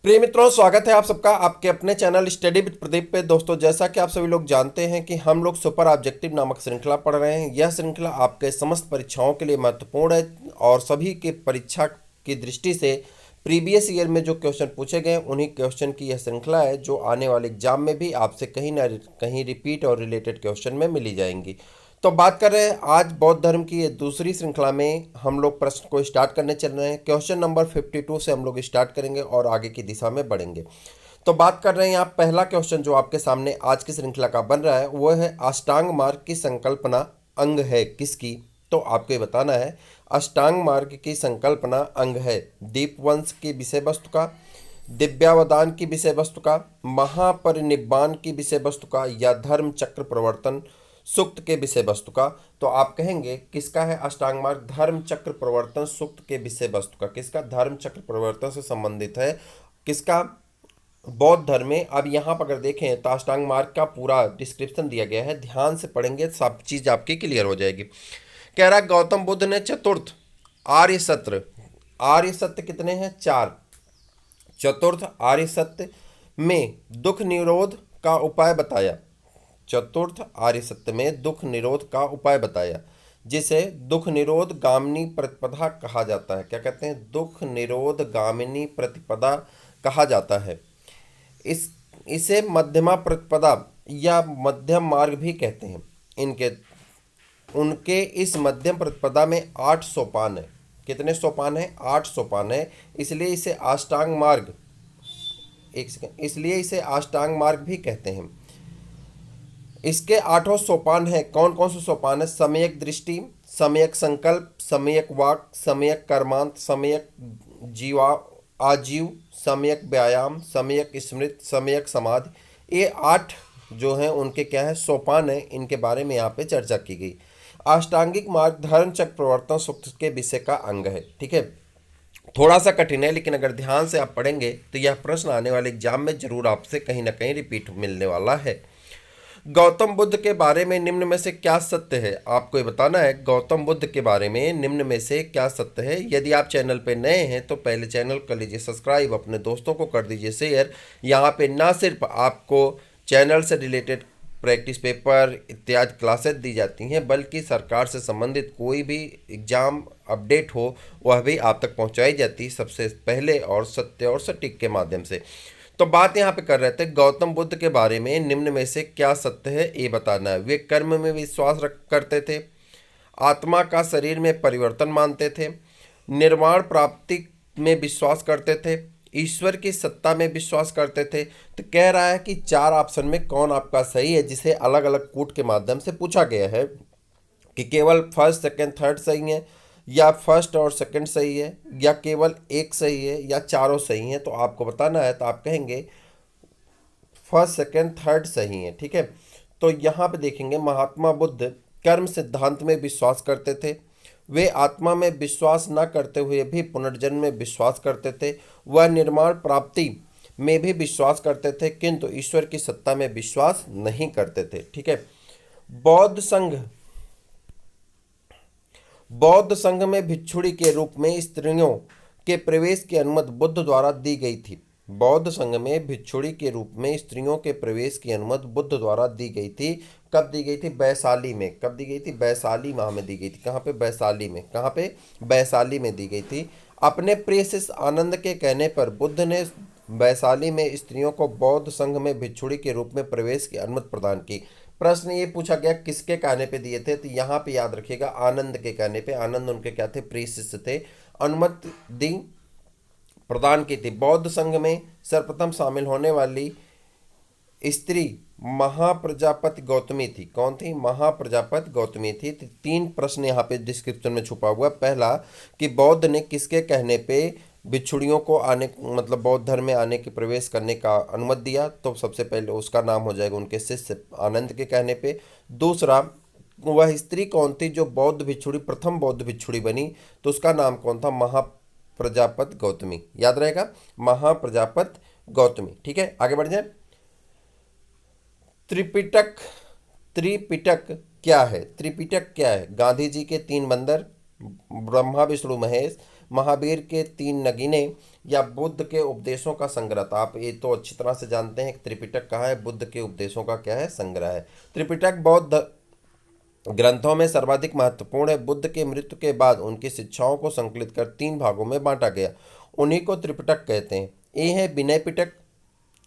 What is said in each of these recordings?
प्रिय मित्रों, स्वागत है आप सबका आपके अपने चैनल स्टडी विद प्रदीप पे। दोस्तों, जैसा कि आप सभी लोग जानते हैं कि हम लोग सुपर ऑब्जेक्टिव नामक श्रृंखला पढ़ रहे हैं। यह श्रृंखला आपके समस्त परीक्षाओं के लिए महत्वपूर्ण है और सभी के परीक्षा की दृष्टि से प्रीवियस ईयर में जो क्वेश्चन पूछे गए उन्हीं क्वेश्चन की यह श्रृंखला है, जो आने वाले एग्जाम में भी आपसे कहीं ना कहीं रिपीट और रिलेटेड क्वेश्चन में मिली जाएंगी। तो बात कर रहे हैं आज बौद्ध धर्म की ये दूसरी श्रृंखला में हम लोग प्रश्न को स्टार्ट करने चल रहे हैं। क्वेश्चन नंबर 52 से हम लोग स्टार्ट करेंगे और आगे की दिशा में बढ़ेंगे। तो बात कर रहे हैं यहाँ पहला क्वेश्चन जो आपके सामने आज की श्रृंखला का बन रहा है वो है अष्टांग मार्ग की संकल्पना अंग है किसकी। तो आपको ये बताना है अष्टांग मार्ग की संकल्पना अंग है दीपवंश की विषय वस्तु का, दिव्यावदान की विषय वस्तु का, महापरिनिब्बान की विषय वस्तु का या धर्म चक्र प्रवर्तन सूक्त के विषय वस्तु का। तो आप कहेंगे किसका है अष्टांग मार्ग? धर्म चक्र प्रवर्तन सूक्त के विषय वस्तु का। किसका? धर्म चक्र प्रवर्तन से संबंधित है। किसका? बौद्ध धर्म में। अब यहाँ पर अगर देखें तो अष्टांग मार्ग का पूरा डिस्क्रिप्शन दिया गया है, ध्यान से पढ़ेंगे सब चीज आपकी क्लियर हो जाएगी। कह रहा है गौतम बुद्ध ने चतुर्थ आर्य सत्य कितने हैं? 4। चतुर्थ आर्य सत्य में दुख निरोध का उपाय बताया। चतुर्थ आर्य सत्य में दुख निरोध का उपाय बताया, जिसे दुख निरोध गामिनी प्रतिपदा कहा जाता है। क्या कहते हैं? दुख निरोध गामिनी प्रतिपदा कहा जाता है। इस इसे मध्यमा प्रतिपदा या मध्यम मार्ग भी कहते हैं। इनके उनके इस मध्यम प्रतिपदा में 8 सोपान है। कितने सोपान है? 8 सोपान है। इसलिए इसे अष्टांग मार्ग इसलिए इसे अष्टांग मार्ग भी कहते हैं। इसके 8 सोपान हैं। कौन कौन से सोपान है? सम्यक दृष्टि, सम्यक संकल्प, सम्यक वाक, सम्यक कर्मांत, सम्यक जीवा आजीव, सम्यक व्यायाम, सम्यक स्मृति, सम्यक समाधि। ये 8 जो हैं उनके क्या है? सोपान है। इनके बारे में यहाँ पे चर्चा की गई। अष्टांगिक मार्ग धर्म चक्र प्रवर्तन सूक्त के विषय का अंग है। ठीक है, थोड़ा सा कठिन है, लेकिन अगर ध्यान से आप पढ़ेंगे तो यह प्रश्न आने वाले एग्जाम में जरूर आपसे कहीं ना कहीं रिपीट मिलने वाला है। गौतम बुद्ध के बारे में निम्न में से क्या सत्य है? आपको ये बताना है गौतम बुद्ध के बारे में निम्न में से क्या सत्य है। यदि आप चैनल पे नए हैं तो पहले चैनल कर लीजिए सब्सक्राइब, अपने दोस्तों को कर दीजिए शेयर। यहाँ पे ना सिर्फ आपको चैनल से रिलेटेड प्रैक्टिस पेपर इत्यादि क्लासेस दी जाती हैं, बल्कि सरकार से संबंधित कोई भी एग्जाम अपडेट हो वह भी आप तक पहुँचाई जाती है सबसे पहले और सत्य और सटीक के माध्यम से। तो बात यहाँ पे कर रहे थे गौतम बुद्ध के बारे में निम्न में से क्या सत्य है ये बताना है। वे कर्म में विश्वास रख करते थे, आत्मा का शरीर में परिवर्तन मानते थे, निर्वाण प्राप्ति में विश्वास करते थे, ईश्वर की सत्ता में विश्वास करते थे। तो कह रहा है कि 4 ऑप्शन में कौन आपका सही है, जिसे अलग अलग कूट के माध्यम से पूछा गया है कि केवल फर्स्ट सेकंड थर्ड सही है, या फर्स्ट और सेकंड सही है, या केवल एक सही है, या चारों सही हैं। तो आपको बताना है तो आप कहेंगे फर्स्ट सेकंड थर्ड सही है। ठीक है, तो यहाँ पे देखेंगे महात्मा बुद्ध कर्म सिद्धांत में विश्वास करते थे। वे आत्मा में विश्वास न करते हुए भी पुनर्जन्म में विश्वास करते थे। वह निर्माण प्राप्ति में भी विश्वास करते थे, किंतु ईश्वर की सत्ता में विश्वास नहीं करते थे। ठीक है, बौद्ध संघ में भिक्षुणी के रूप में स्त्रियों के प्रवेश की अनुमति बुद्ध द्वारा दी गई थी। बौद्ध संघ में भिक्षुणी के रूप में स्त्रियों के प्रवेश की अनुमति बुद्ध द्वारा दी गई थी। कब दी गई थी? वैशाली में। कब दी गई थी? वैशाली माह में दी गई थी। कहाँ पे? वैशाली में। कहाँ पे? वैशाली में दी गई थी। अपने प्रिय शिष्य आनंद के कहने पर बुद्ध ने वैशाली में स्त्रियों को बौद्ध संघ में भिक्षुणी के रूप में प्रवेश की अनुमति प्रदान की। प्रश्न ये पूछा गया किसके कहने पे दिए थे? तो यहाँ पे याद रखिएगा आनंद के कहने पे। आनंद उनके क्या थे? प्रिय शिष्य थे। अनुमति दी, प्रदान की थी। बौद्ध संघ में सर्वप्रथम शामिल होने वाली स्त्री महाप्रजापति गौतमी थी। कौन थी? महाप्रजापति गौतमी थी। तो 3 प्रश्न यहाँ पे डिस्क्रिप्शन में छुपा हुआ। पहला कि बौद्ध ने किसके कहने पे भिक्षुणियों को आने मतलब बौद्ध धर्म में आने के प्रवेश करने का अनुमति दिया? तो सबसे पहले उसका नाम हो जाएगा उनके शिष्य आनंद के कहने पे। दूसरा, वह स्त्री कौन थी जो बौद्ध भिक्षुणी प्रथम बौद्ध भिक्षुणी बनी? तो उसका नाम कौन था? महाप्रजापति गौतमी। याद रहेगा, महाप्रजापति गौतमी। ठीक है, आगे बढ़ जाए। त्रिपिटक त्रिपिटक क्या है? त्रिपिटक क्या है? गांधी जी के 3 बंदर, ब्रह्मा विष्णु महेश, महावीर के 3 नगीने या बुद्ध के उपदेशों का संग्रह था। आप ये तो अच्छी तरह से जानते हैं कि त्रिपिटक कहाँ है, बुद्ध के उपदेशों का क्या है, संग्रह है। त्रिपिटक बौद्ध ग्रंथों में सर्वाधिक महत्वपूर्ण है। बुद्ध के मृत्यु के बाद उनकी शिक्षाओं को संकलित कर 3 भागों में बांटा गया, उन्हीं को त्रिपिटक कहते हैं। ये है विनय पिटक,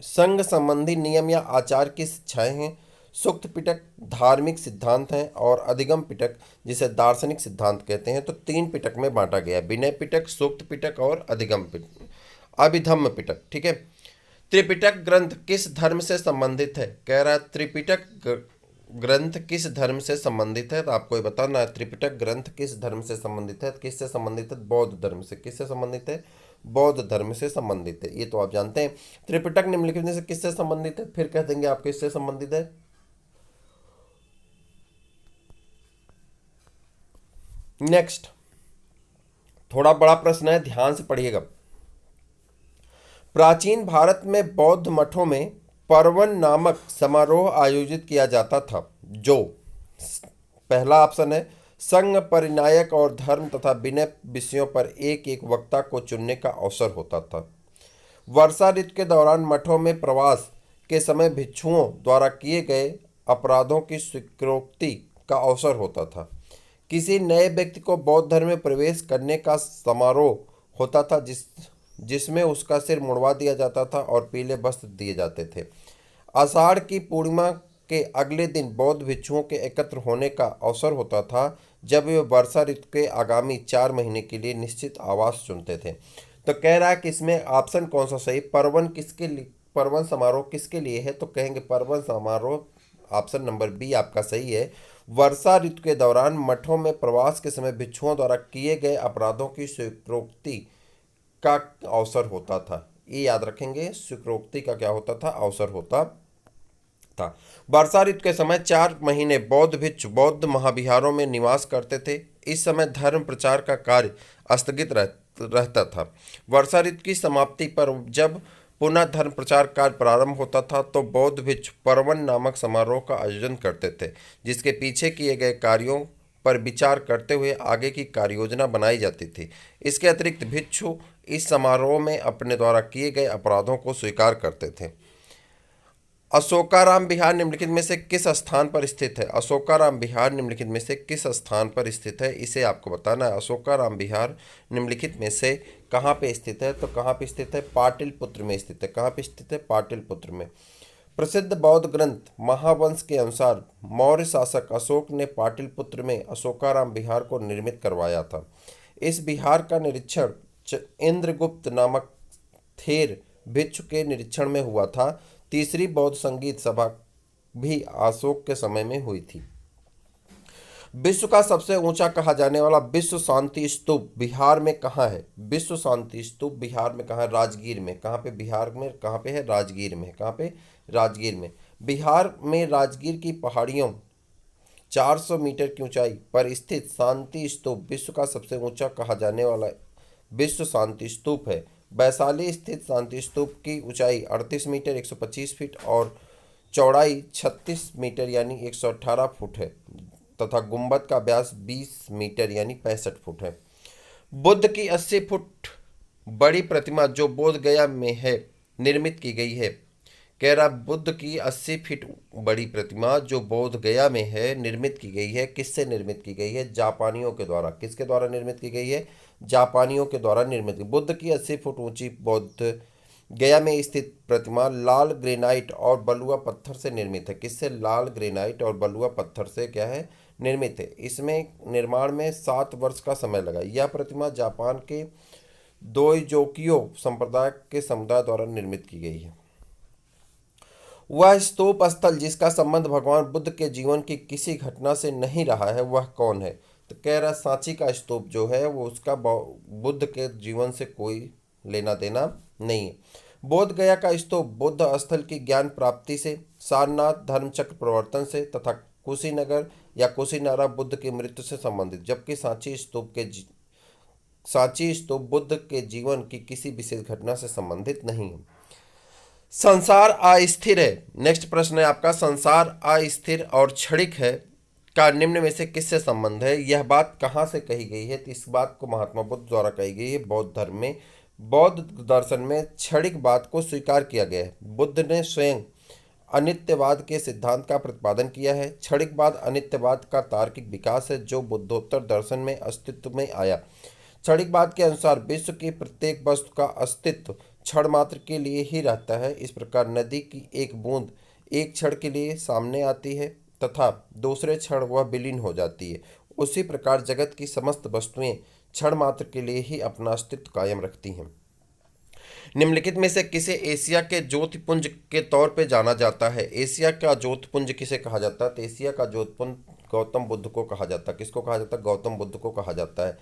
संघ संबंधी नियम या आचार की शिक्षाएं हैं। सूक्त पिटक धार्मिक सिद्धांत हैं, और अधिगम पिटक जिसे दार्शनिक सिद्धांत कहते हैं। तो 3 पिटक में बांटा गया है, विनय पिटक, सूक्त पिटक और अभिधम्म पिटक। ठीक है। त्रिपिटक ग्रंथ किस धर्म से संबंधित है? कह रहा है त्रिपिटक ग्रंथ किस धर्म से संबंधित है, तो आपको ये बताना है त्रिपिटक ग्रंथ किस धर्म से संबंधित है। किससे संबंधित है? बौद्ध धर्म से। किससे संबंधित है? बौद्ध धर्म से संबंधित है, ये तो आप जानते हैं। त्रिपिटक निम्नलिखित में से किससे संबंधित है? फिर कह देंगे आप किससे संबंधित है। नेक्स्ट, थोड़ा बड़ा प्रश्न है, ध्यान से पढ़िएगा। प्राचीन भारत में बौद्ध मठों में पर्वन नामक समारोह आयोजित किया जाता था, जो पहला ऑप्शन है संघ, परिनायक और धर्म तथा विनय विषयों पर एक एक वक्ता को चुनने का अवसर होता था। वर्षा ऋतु के दौरान मठों में प्रवास के समय भिक्षुओं द्वारा किए गए अपराधों की स्वीकृति का अवसर होता था। किसी नए व्यक्ति को बौद्ध धर्म में प्रवेश करने का समारोह होता था, जिसमें उसका सिर मुड़वा दिया जाता था और पीले वस्त्र दिए जाते थे। आषाढ़ की पूर्णिमा के अगले दिन बौद्ध भिक्षुओं के एकत्र होने का अवसर होता था, जब वे वर्षा ऋतु के आगामी 4 महीने के लिए निश्चित आवास चुनते थे। तो कह रहा है कि इसमें ऑप्शन कौन सा सही, पर्वन किसके लिए, पर्वन समारोह किसके लिए है, तो कहेंगे पर्वन समारोह ऑप्शन नंबर बी आपका सही है। वर्षा ऋतु के दौरान मठों में प्रवास के समय भिक्षुओं द्वारा किए गए अपराधों की स्वीकृति का अवसर होता था। ये याद रखेंगे, स्वीकृति का क्या होता था, अवसर होता था। वर्षा ऋतु के समय 4 महीने बौद्ध भिक्षु बौद्ध महाविहारों में निवास करते थे। इस समय धर्म प्रचार का कार्य स्थगित रहता था। वर्षा ऋतु की समाप्ति पर जब पुनः धर्म प्रचार कार्य प्रारंभ होता था, तो बौद्ध भिक्षु पर्वन नामक समारोह का आयोजन करते थे, जिसके पीछे किए गए कार्यों पर विचार करते हुए आगे की कार्य योजना बनाई जाती थी। इसके अतिरिक्त भिक्षु इस समारोह में अपने द्वारा किए गए अपराधों को स्वीकार करते थे। अशोकाराम विहार निम्नलिखित में से किस स्थान पर स्थित है? अशोकाराम विहार निम्नलिखित में से किस स्थान पर स्थित है, इसे आपको बताना है। अशोकाराम विहार निम्नलिखित में से कहाँ पे स्थित है, तो कहाँ पे स्थित है? पाटलिपुत्र में स्थित है। कहाँ पे स्थित है? पाटलिपुत्र में। प्रसिद्ध बौद्ध ग्रंथ महावंश के अनुसार मौर्य शासक अशोक ने पाटलिपुत्र में अशोकाराम विहार को निर्मित करवाया था। इस विहार का निरीक्षण इंद्रगुप्त नामक थेर भिक्षु के निरीक्षण में हुआ था। तीसरी बौद्ध संगीत सभा भी अशोक के समय में हुई थी। विश्व का सबसे ऊंचा कहा जाने वाला विश्व शांति स्तूप बिहार में कहाँ है? विश्व शांति स्तूप बिहार में कहाँ है? राजगीर में। कहाँ पे? बिहार में कहाँ पे है? राजगीर में। कहाँ पे? राजगीर में। बिहार में राजगीर की पहाड़ियों 400 मीटर की ऊंचाई पर स्थित शांति स्तूप विश्व का सबसे ऊंचा कहा जाने वाला विश्व शांति स्तूप है। वैशाली स्थित शांति स्तूप की ऊंचाई 38 मीटर 125 फीट और चौड़ाई 36 मीटर यानी 118 फुट है, तथा गुंबद का व्यास 20 मीटर यानी 65 फुट है। बुद्ध की 80 फुट बड़ी प्रतिमा जो बोध गया में है निर्मित की गई है। कह रहा बुद्ध की 80 फीट बड़ी प्रतिमा जो बोध गया में है निर्मित की गई है। किससे निर्मित की गई है? जापानियों के द्वारा। किसके द्वारा निर्मित की गई है? जापानियों के द्वारा निर्मित। बुद्ध की 80 फुट ऊंची बोध गया में स्थित प्रतिमा लाल ग्रेनाइट और बलुआ पत्थर से निर्मित है। किससे? लाल ग्रेनाइट और बलुआ पत्थर से क्या है? निर्मित है। इसमें निर्माण में 7 वर्ष का समय लगा। यह प्रतिमा जापान के दोइजोकियो संप्रदाय के समुदाय द्वारा निर्मित की गई है। वह स्तूप स्थल जिसका संबंध भगवान बुद्ध के जीवन की किसी घटना से नहीं रहा है, वह कौन है? तो कह रहा सांची का स्तूप जो है वो उसका बुद्ध के जीवन से कोई लेना देना नहीं है। बोध गया का स्तूप बुद्ध स्थल की ज्ञान प्राप्ति से, सारनाथ धर्मचक्र प्रवर्तन से तथा कुशीनगर या कुशीनारा बुद्ध की मृत्यु से संबंधित, जबकि सांची स्तूप बुद्ध के जीवन की किसी विशेष घटना से संबंधित नहीं है। संसार अस्थिर है। नेक्स्ट प्रश्न है आपका, संसार अस्थिर और क्षणिक है, का निम्न में से किससे संबंध है? यह बात कहाँ से कही गई है? तो इस बात को महात्मा बुद्ध द्वारा कही गई है बौद्ध धर्म में। बौद्ध दर्शन में क्षणिकवाद को स्वीकार किया गया है। बुद्ध ने स्वयं अनित्यवाद के सिद्धांत का प्रतिपादन किया है। क्षणिकवाद अनित्यवाद का तार्किक विकास है जो बुद्धोत्तर दर्शन में अस्तित्व में आया। क्षणिकवाद के अनुसार विश्व की प्रत्येक वस्तु का अस्तित्व क्षण मात्र के लिए ही रहता है। इस प्रकार नदी की एक बूंद एक क्षण के लिए सामने आती है तथा दूसरे क्षण वह विलीन हो जाती है। उसी प्रकार जगत की समस्त वस्तुएं क्षण मात्र के लिए ही अपना अस्तित्व कायम रखती हैं। निम्नलिखित में से किसे एशिया के ज्योतिपुंज के तौर पे जाना जाता है? एशिया का ज्योतिपुंज किसे कहा जाता है? तो एशिया का ज्योतिपुंज गौतम बुद्ध को कहा जाता है। किसको कहा जाता है? गौतम बुद्ध को कहा जाता है।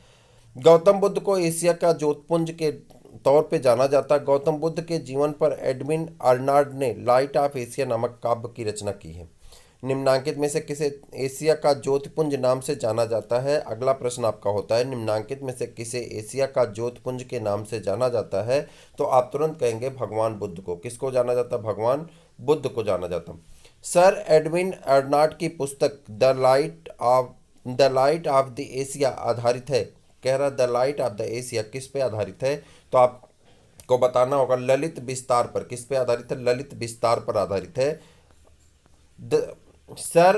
गौतम बुद्ध को एशिया का ज्योतिपुंज के तौर पे जाना जाता है। गौतम बुद्ध के जीवन पर एडविन अर्नाल्ड ने लाइट ऑफ एशिया नामक काव्य की रचना की है। निम्नांकित में से किसे एशिया का ज्योतिपुंज नाम से जाना जाता है? अगला प्रश्न आपका होता है निम्नांकित में से किसे एशिया का ज्योतिपुंज के नाम से जाना जाता है? तो आप तुरंत कहेंगे भगवान बुद्ध को। किसको जाना जाता है? भगवान बुद्ध को जाना जाता। सर एडविन अर्नाल्ड की पुस्तक the light of the Asia आधारित है। कह रहा the light of the Asia किस पे आधारित है? तो आपको बताना होगा ललित विस्तार पर। किस पे आधारित है? ललित विस्तार पर आधारित है। सर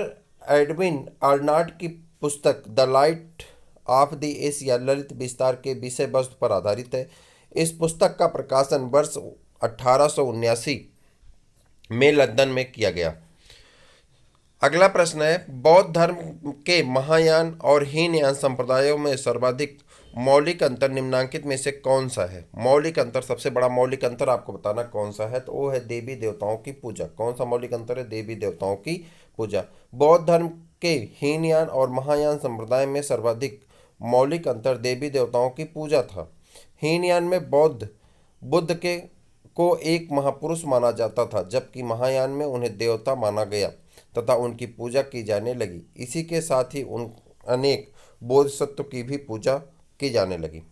एडविन अर्नाल्ड की पुस्तक the light of the Asia Lalit विस्तार के विषय वस्तु पर आधारित है। इस पुस्तक का प्रकाशन वर्ष 1879 में लंदन में किया गया। अगला प्रश्न है बौद्ध धर्म के महायान और हीनयान संप्रदायों में सर्वाधिक मौलिक अंतर निम्नांकित में से कौन सा है? मौलिक अंतर, सबसे बड़ा मौलिक अंतर आपको बताना कौन सा है? तो वो है देवी देवताओं की पूजा। कौन सा मौलिक अंतर है? देवी देवताओं की पूजा। बौद्ध धर्म के हीनयान और महायान संप्रदाय में सर्वाधिक मौलिक अंतर देवी देवताओं की पूजा था। हीनयान में बुद्ध के को एक महापुरुष माना जाता था जबकि महायान में उन्हें देवता माना गया तथा उनकी पूजा की जाने लगी। इसी के साथ ही उन अनेक बोधिसत्व की भी पूजा की जाने लगी।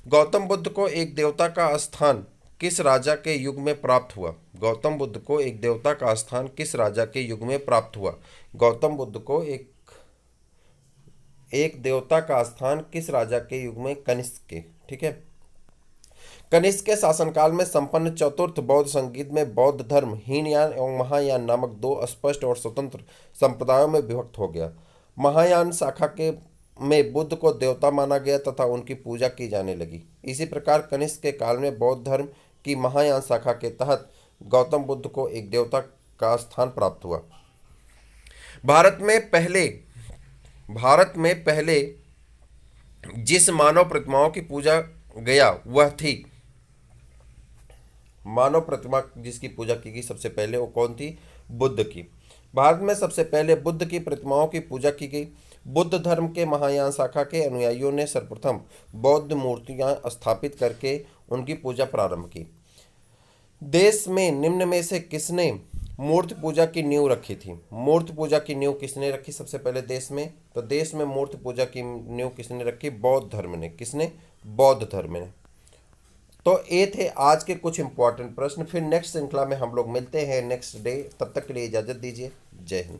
गौतम बुद्ध को एक देवता का स्थान किस राजा के युग में प्राप्त हुआ? गौतम बुद्ध को एक देवता का स्थान किस राजा के युग में प्राप्त हुआ? गौतम बुद्ध को एक देवता का स्थान किस राजा के युग में? कनिष्क के। ठीक है। कनिष्क के शासनकाल में संपन्न चतुर्थ बौद्ध संगीत में बौद्ध धर्म हीनयान एवं महायान नामक दो स्पष्ट और स्वतंत्र संप्रदायों में विभक्त हो गया। महायान शाखा के में बुद्ध को देवता माना गया तथा उनकी पूजा की जाने लगी। इसी प्रकार कनिष्क के काल में बौद्ध धर्म की महायान शाखा के तहत गौतम बुद्ध को एक देवता का स्थान प्राप्त हुआ। भारत में पहले जिस मानव प्रतिमाओं की पूजा गया वह थी, मानव प्रतिमा जिसकी पूजा की गई सबसे पहले वो कौन थी? बुद्ध की। भारत में सबसे पहले बुद्ध की प्रतिमाओं की पूजा की गई। बुद्ध धर्म के महायान शाखा के अनुयायियों ने सर्वप्रथम बौद्ध मूर्तियां स्थापित करके उनकी पूजा प्रारंभ की। देश में निम्न में से किसने मूर्ति पूजा की नींव रखी थी? मूर्ति पूजा की नींव किसने रखी सबसे पहले देश में? तो देश में मूर्ति पूजा की नींव किसने रखी? बौद्ध धर्म ने। किसने? बौद्ध धर्म ने। तो ये थे आज के कुछ इंपॉर्टेंट प्रश्न। फिर नेक्स्ट श्रृंखला में हम लोग मिलते हैं नेक्स्ट डे। तब तक के लिए इजाजत दीजिए। जय हिंद।